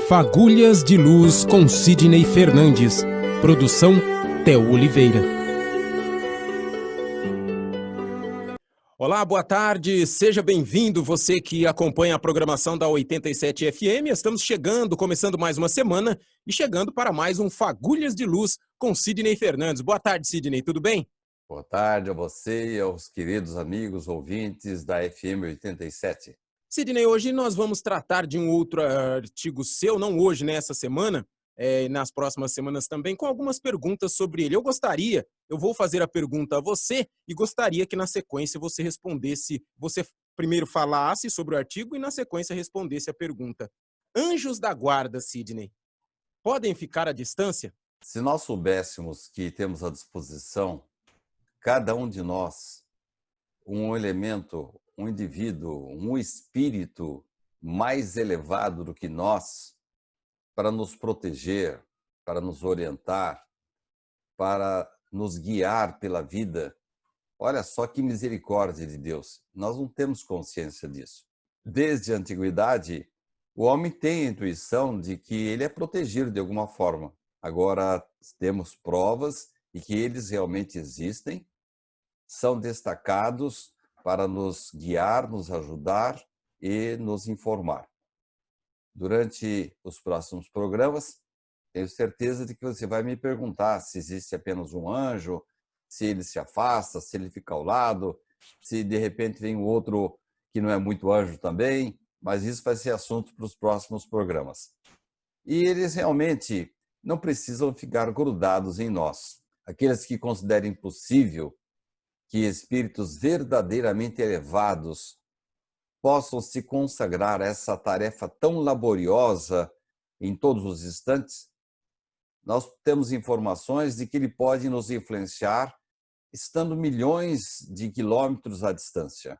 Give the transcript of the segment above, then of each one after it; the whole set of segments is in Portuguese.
Fagulhas de Luz com Sidney Fernandes. Produção Theo Oliveira. Olá, boa tarde, seja bem-vindo você que acompanha a programação da 87 FM. Estamos começando mais uma semana e chegando para mais um Fagulhas de Luz com Sidney Fernandes. Boa tarde, Sidney, tudo bem? Boa tarde a você e aos queridos amigos ouvintes da FM 87. Sidney, hoje nós vamos tratar de um outro artigo seu, não hoje, nessa semana, nas próximas semanas também, com algumas perguntas sobre ele. Eu vou fazer a pergunta a você e gostaria que na sequência você respondesse, você primeiro falasse sobre o artigo e na sequência respondesse a pergunta. Anjos da guarda, Sidney, podem ficar à distância? Se nós soubéssemos que temos à disposição, cada um de nós, um elemento, um indivíduo, um espírito mais elevado do que nós, para nos proteger, para nos orientar, para nos guiar pela vida. Olha só que misericórdia de Deus. Nós não temos consciência disso. Desde a antiguidade, o homem tem a intuição de que ele é protegido de alguma forma. Agora, temos provas de que eles realmente existem, são destacados para nos guiar, nos ajudar e nos informar. Durante os próximos programas, tenho certeza de que você vai me perguntar se existe apenas um anjo, se ele se afasta, se ele fica ao lado, se de repente vem um outro que não é muito anjo também, mas isso vai ser assunto para os próximos programas. E eles realmente não precisam ficar grudados em nós. Aqueles que considerem possível que espíritos verdadeiramente elevados possam se consagrar a essa tarefa tão laboriosa em todos os instantes, nós temos informações de que ele pode nos influenciar estando milhões de quilômetros à distância.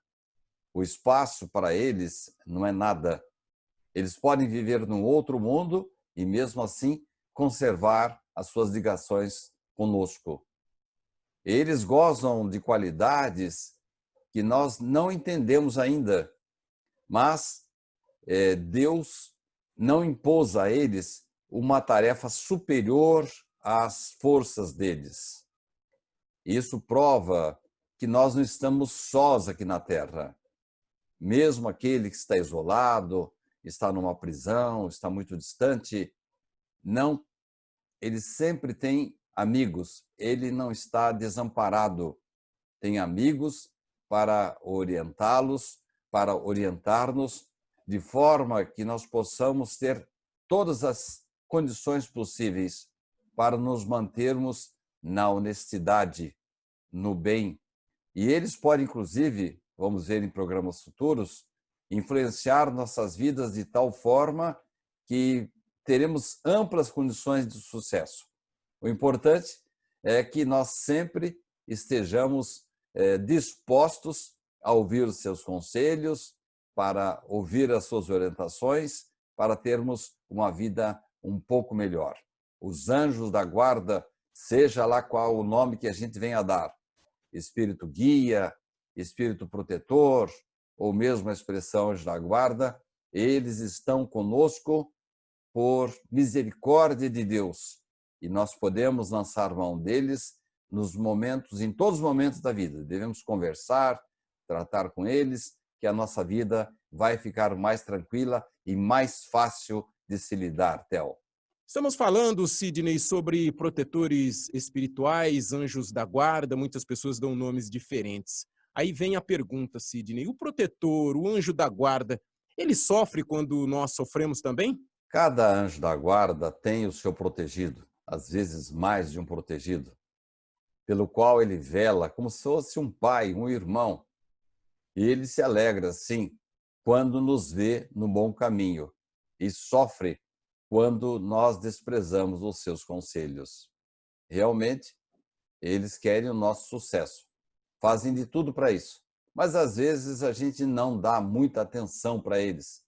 O espaço para eles não é nada. Eles podem viver num outro mundo e, mesmo assim, conservar as suas ligações conosco. Eles gozam de qualidades que nós não entendemos ainda, mas Deus não impôs a eles uma tarefa superior às forças deles. Isso prova que nós não estamos sós aqui na Terra. Mesmo aquele que está isolado, está numa prisão, está muito distante, não, ele sempre tem amigos, ele não está desamparado. Tem amigos para orientá-los, para orientar-nos, de forma que nós possamos ter todas as condições possíveis para nos mantermos na honestidade, no bem. E eles podem, inclusive, vamos ver em programas futuros, influenciar nossas vidas de tal forma que teremos amplas condições de sucesso. O importante é que nós sempre estejamos dispostos a ouvir os seus conselhos, para ouvir as suas orientações, para termos uma vida um pouco melhor. Os anjos da guarda, seja lá qual o nome que a gente venha a dar, espírito guia, espírito protetor, ou mesmo a expressão anjo da guarda, eles estão conosco por misericórdia de Deus. E nós podemos lançar mão deles em todos os momentos da vida. Devemos conversar, tratar com eles, que a nossa vida vai ficar mais tranquila e mais fácil de se lidar, Theo. Estamos falando, Sidney, sobre protetores espirituais, anjos da guarda, muitas pessoas dão nomes diferentes. Aí vem a pergunta, Sidney, o protetor, o anjo da guarda, ele sofre quando nós sofremos também? Cada anjo da guarda tem o seu protegido, às vezes mais de um protegido, pelo qual ele vela como se fosse um pai, um irmão. E ele se alegra, sim, quando nos vê no bom caminho e sofre quando nós desprezamos os seus conselhos. Realmente, eles querem o nosso sucesso, fazem de tudo para isso, mas às vezes a gente não dá muita atenção para eles.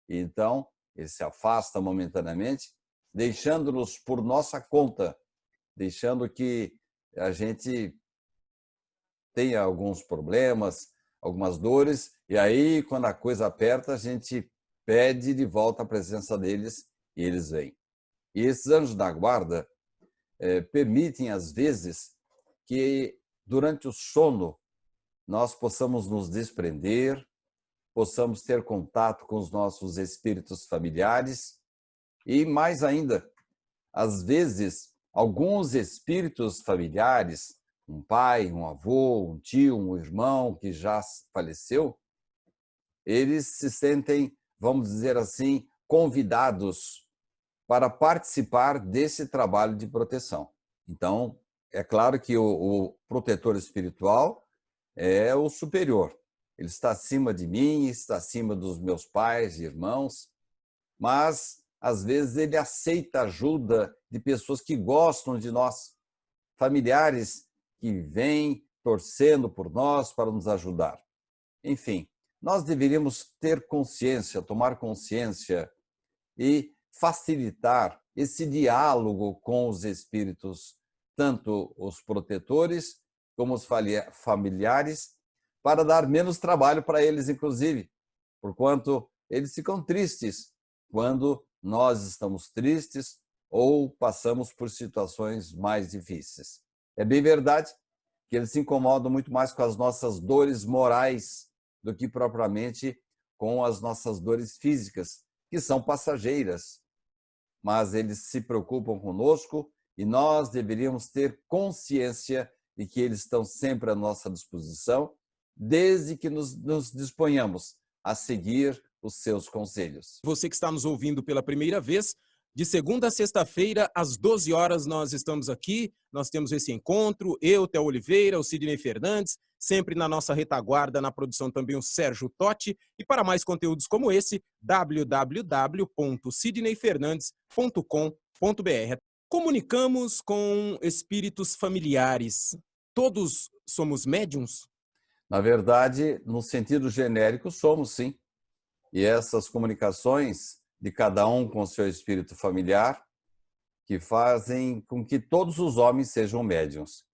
Então, eles se afastam momentaneamente, deixando-nos por nossa conta, deixando que a gente tenha alguns problemas, algumas dores, e aí, quando a coisa aperta, a gente pede de volta a presença deles e eles vêm. E esses anjos da guarda permitem, às vezes, que durante o sono nós possamos nos desprender, possamos ter contato com os nossos espíritos familiares e, mais ainda, às vezes, alguns espíritos familiares, um pai, um avô, um tio, um irmão que já faleceu, eles se sentem, vamos dizer assim, convidados para participar desse trabalho de proteção. Então, é claro que o protetor espiritual é o superior. Ele está acima de mim, está acima dos meus pais e irmãos, mas, às vezes, ele aceita a ajuda de pessoas que gostam de nós, familiares que vêm torcendo por nós para nos ajudar. Enfim, nós deveríamos ter consciência, tomar consciência e facilitar esse diálogo com os espíritos, tanto os protetores como os familiares, para dar menos trabalho para eles, inclusive, porquanto eles ficam tristes quando nós estamos tristes ou passamos por situações mais difíceis. É bem verdade que eles se incomodam muito mais com as nossas dores morais do que propriamente com as nossas dores físicas, que são passageiras, mas eles se preocupam conosco e nós deveríamos ter consciência de que eles estão sempre à nossa disposição, desde que nos disponhamos a seguir os seus conselhos. Você que está nos ouvindo pela primeira vez, de segunda a sexta-feira, às 12 horas, nós estamos aqui, nós temos esse encontro, eu, Theo Oliveira, o Sidney Fernandes, sempre na nossa retaguarda, na produção também o Sérgio Totti, e para mais conteúdos como esse, www.sidneyfernandes.com.br. Comunicamos com espíritos familiares. Todos somos médiums? Na verdade, no sentido genérico, somos sim. E essas comunicações de cada um com o seu espírito familiar, que fazem com que todos os homens sejam médiuns.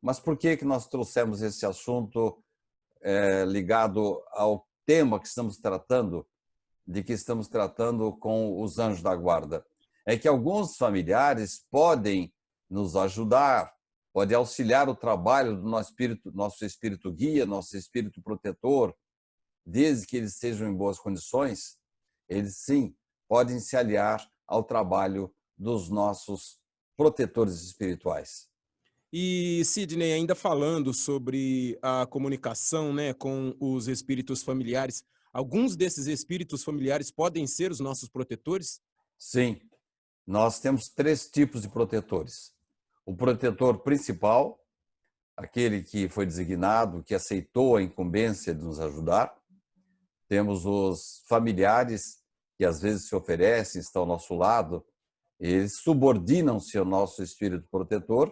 Mas por que nós trouxemos esse assunto ligado ao tema que estamos tratando, de que estamos tratando com os anjos da guarda? É que alguns familiares podem nos ajudar, podem auxiliar o trabalho do nosso espírito guia, nosso espírito protetor, desde que eles estejam em boas condições, eles sim podem se aliar ao trabalho dos nossos protetores espirituais. E, Sidney, ainda falando sobre a comunicação, né, com os espíritos familiares, alguns desses espíritos familiares podem ser os nossos protetores? Sim, nós temos 3 tipos de protetores. O protetor principal, aquele que foi designado, que aceitou a incumbência de nos ajudar. Temos os familiares, que às vezes se oferecem, estão ao nosso lado, eles subordinam-se ao nosso espírito protetor.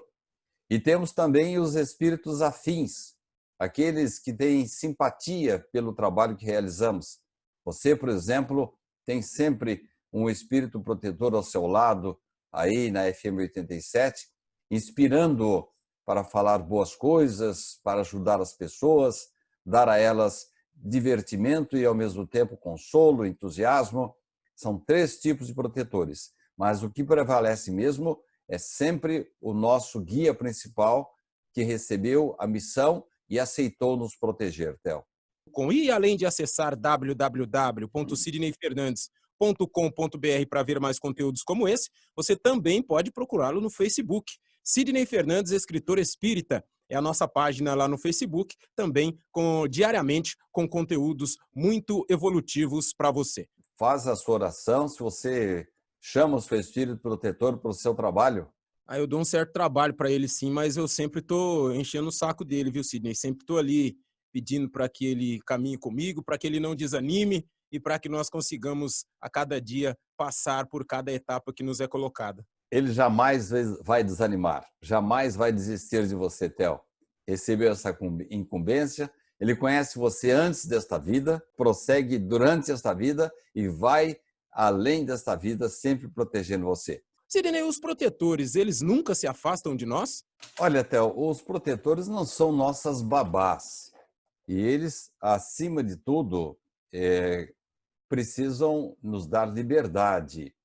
E temos também os espíritos afins, aqueles que têm simpatia pelo trabalho que realizamos. Você, por exemplo, tem sempre um espírito protetor ao seu lado, aí na FM 87, inspirando-o para falar boas coisas, para ajudar as pessoas, dar a elas divertimento e, ao mesmo tempo, consolo, entusiasmo. São 3 tipos de protetores, mas o que prevalece mesmo é sempre o nosso guia principal, que recebeu a missão e aceitou nos proteger, Theo. E além de acessar www.sidneyfernandes.com.br para ver mais conteúdos como esse, você também pode procurá-lo no Facebook. Sidney Fernandes, escritor espírita, é a nossa página lá no Facebook, também diariamente com conteúdos muito evolutivos para você. Faz a sua oração, se você chama o seu espírito protetor para o seu trabalho. Eu dou um certo trabalho para ele sim, mas eu sempre estou enchendo o saco dele, viu, Sidney? Sempre estou ali pedindo para que ele caminhe comigo, para que ele não desanime e para que nós consigamos a cada dia passar por cada etapa que nos é colocada. Ele jamais vai desanimar, jamais vai desistir de você, Theo. Recebeu essa incumbência, ele conhece você antes desta vida, prossegue durante esta vida e vai além desta vida, sempre protegendo você. Sidney, os protetores, eles nunca se afastam de nós? Olha, Theo, os protetores não são nossas babás. E eles, acima de tudo, precisam nos dar liberdade.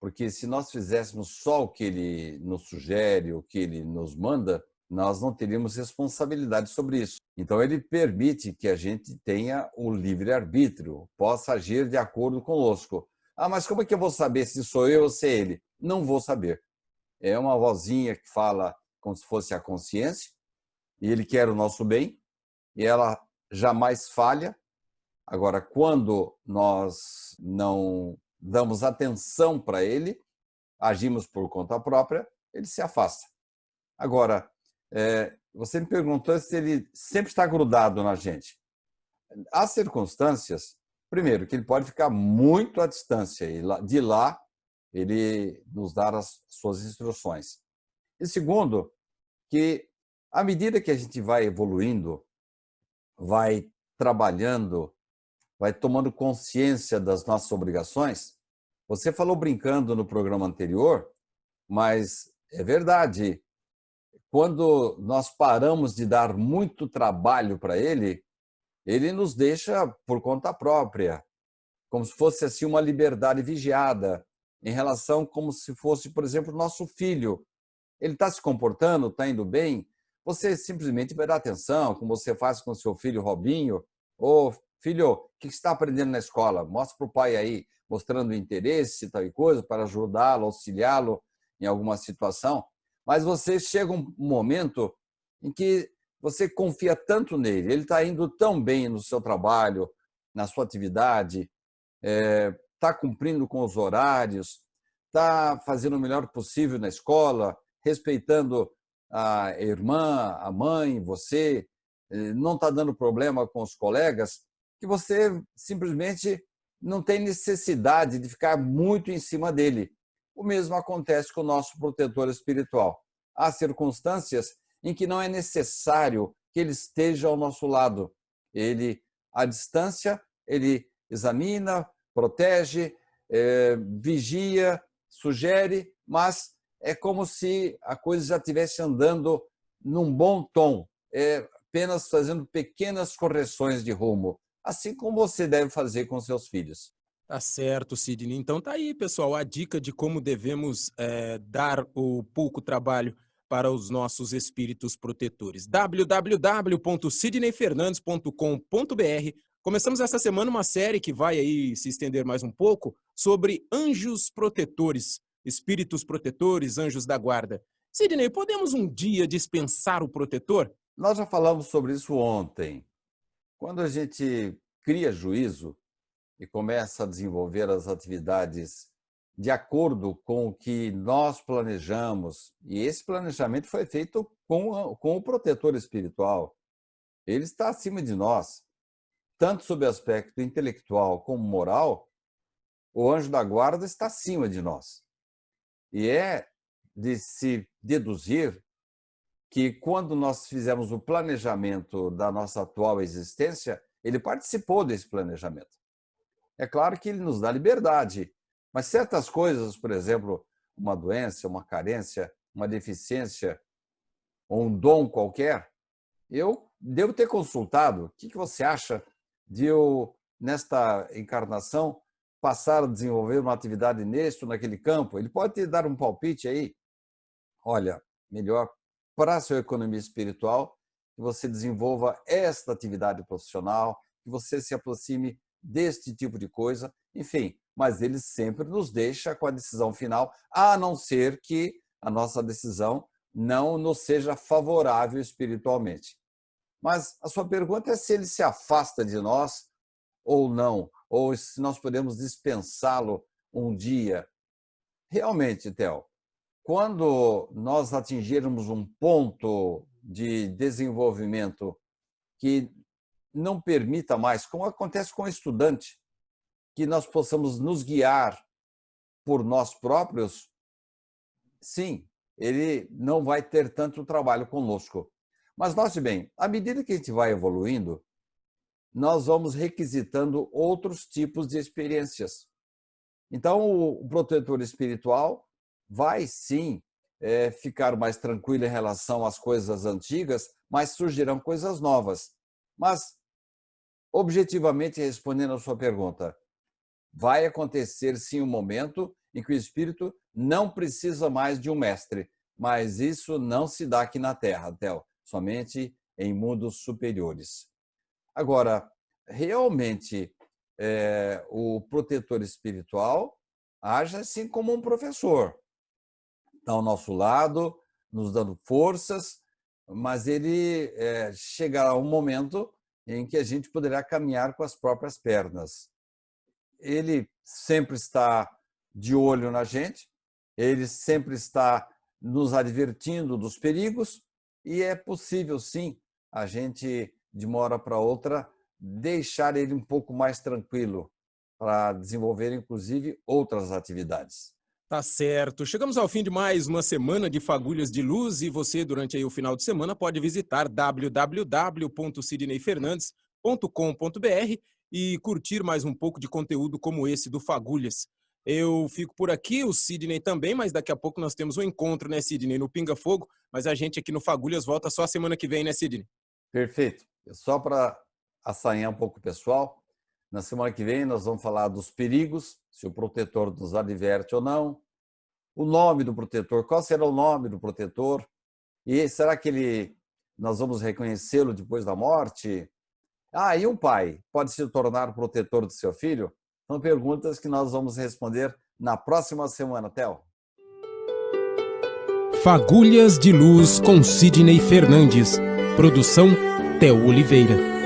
Porque se nós fizéssemos só o que ele nos sugere, o que ele nos manda, nós não teríamos responsabilidade sobre isso. Então, ele permite que a gente tenha o livre-arbítrio, possa agir de acordo conosco. Ah, mas como é que eu vou saber se sou eu ou se é ele? Não vou saber. É uma vozinha que fala como se fosse a consciência, e ele quer o nosso bem, e ela jamais falha. Agora, quando nós não damos atenção para ele, agimos por conta própria, ele se afasta. Agora, você me perguntou se ele sempre está grudado na gente. Há circunstâncias, primeiro, que ele pode ficar muito à distância e de lá ele nos dar as suas instruções. E segundo, que à medida que a gente vai evoluindo, vai trabalhando, vai tomando consciência das nossas obrigações, você falou brincando no programa anterior, mas é verdade. Quando nós paramos de dar muito trabalho para ele, ele nos deixa por conta própria, como se fosse assim uma liberdade vigiada, em relação como se fosse, por exemplo, nosso filho. Ele está se comportando, está indo bem, você simplesmente vai dar atenção, como você faz com seu filho Robinho. Ô, filho, o que você está aprendendo na escola? Mostra para o pai aí, mostrando interesse, tal e coisa, para ajudá-lo, auxiliá-lo em alguma situação. Mas você chega um momento em que você confia tanto nele, ele está indo tão bem no seu trabalho, na sua atividade, está cumprindo com os horários, está fazendo o melhor possível na escola, respeitando a irmã, a mãe, você, não está dando problema com os colegas, que você simplesmente não tem necessidade de ficar muito em cima dele. O mesmo acontece com o nosso protetor espiritual. Há circunstâncias em que não é necessário que ele esteja ao nosso lado. Ele, à distância, ele examina, protege, vigia, sugere, mas é como se a coisa já estivesse andando num bom tom, apenas fazendo pequenas correções de rumo, assim como você deve fazer com seus filhos. Tá certo, Sidney. Então tá aí, pessoal, a dica de como devemos dar o pouco trabalho para os nossos espíritos protetores. www.sidneyfernandes.com.br. Começamos essa semana uma série que vai aí se estender mais um pouco sobre anjos protetores, espíritos protetores, anjos da guarda. Sidney, podemos um dia dispensar o protetor? Nós já falamos sobre isso ontem. Quando a gente cria juízo e começa a desenvolver as atividades de acordo com o que nós planejamos, e esse planejamento foi feito com o protetor espiritual, ele está acima de nós, tanto sob o aspecto intelectual como moral, o anjo da guarda está acima de nós. E é de se deduzir que quando nós fizemos o planejamento da nossa atual existência, ele participou desse planejamento. É claro que ele nos dá liberdade, mas certas coisas, por exemplo, uma doença, uma carência, uma deficiência ou um dom qualquer, eu devo ter consultado. O que você acha de eu, nesta encarnação, passar a desenvolver uma atividade neste ou naquele campo? Ele pode te dar um palpite aí. Olha, melhor para a sua economia espiritual que você desenvolva esta atividade profissional, que você se aproxime deste tipo de coisa, enfim, mas ele sempre nos deixa com a decisão final, a não ser que a nossa decisão não nos seja favorável espiritualmente. Mas a sua pergunta é se ele se afasta de nós ou não, ou se nós podemos dispensá-lo um dia. Realmente, Theo, quando nós atingirmos um ponto de desenvolvimento que não permita mais, como acontece com o estudante, que nós possamos nos guiar por nós próprios, sim, ele não vai ter tanto trabalho conosco. Mas note bem, à medida que a gente vai evoluindo, nós vamos requisitando outros tipos de experiências. Então, o protetor espiritual vai sim ficar mais tranquilo em relação às coisas antigas, mas surgirão coisas novas. Mas, objetivamente respondendo a sua pergunta, vai acontecer sim um momento em que o espírito não precisa mais de um mestre. Mas isso não se dá aqui na Terra, Theo, somente em mundos superiores. Agora, realmente, o protetor espiritual age assim como um professor. Está ao nosso lado, nos dando forças, mas ele chegará um momento em que a gente poderá caminhar com as próprias pernas. Ele sempre está de olho na gente, ele sempre está nos advertindo dos perigos, e é possível, sim, a gente, de uma hora para outra, deixar ele um pouco mais tranquilo para desenvolver, inclusive, outras atividades. Tá certo. Chegamos ao fim de mais uma semana de Fagulhas de Luz e você, durante aí o final de semana, pode visitar www.sidneyfernandes.com.br e curtir mais um pouco de conteúdo como esse do Fagulhas. Eu fico por aqui, o Sidney também, mas daqui a pouco nós temos um encontro, né, Sidney, no Pinga Fogo, mas a gente aqui no Fagulhas volta só a semana que vem, né, Sidney? Perfeito. Só para assanhar um pouco o pessoal, na semana que vem nós vamos falar dos perigos, se o protetor nos adverte ou não, o nome do protetor, qual será o nome do protetor, e será que nós vamos reconhecê-lo depois da morte? E um pai pode se tornar protetor do seu filho? São perguntas que nós vamos responder na próxima semana, Theo. Fagulhas de Luz com Sidney Fernandes. Produção Theo Oliveira.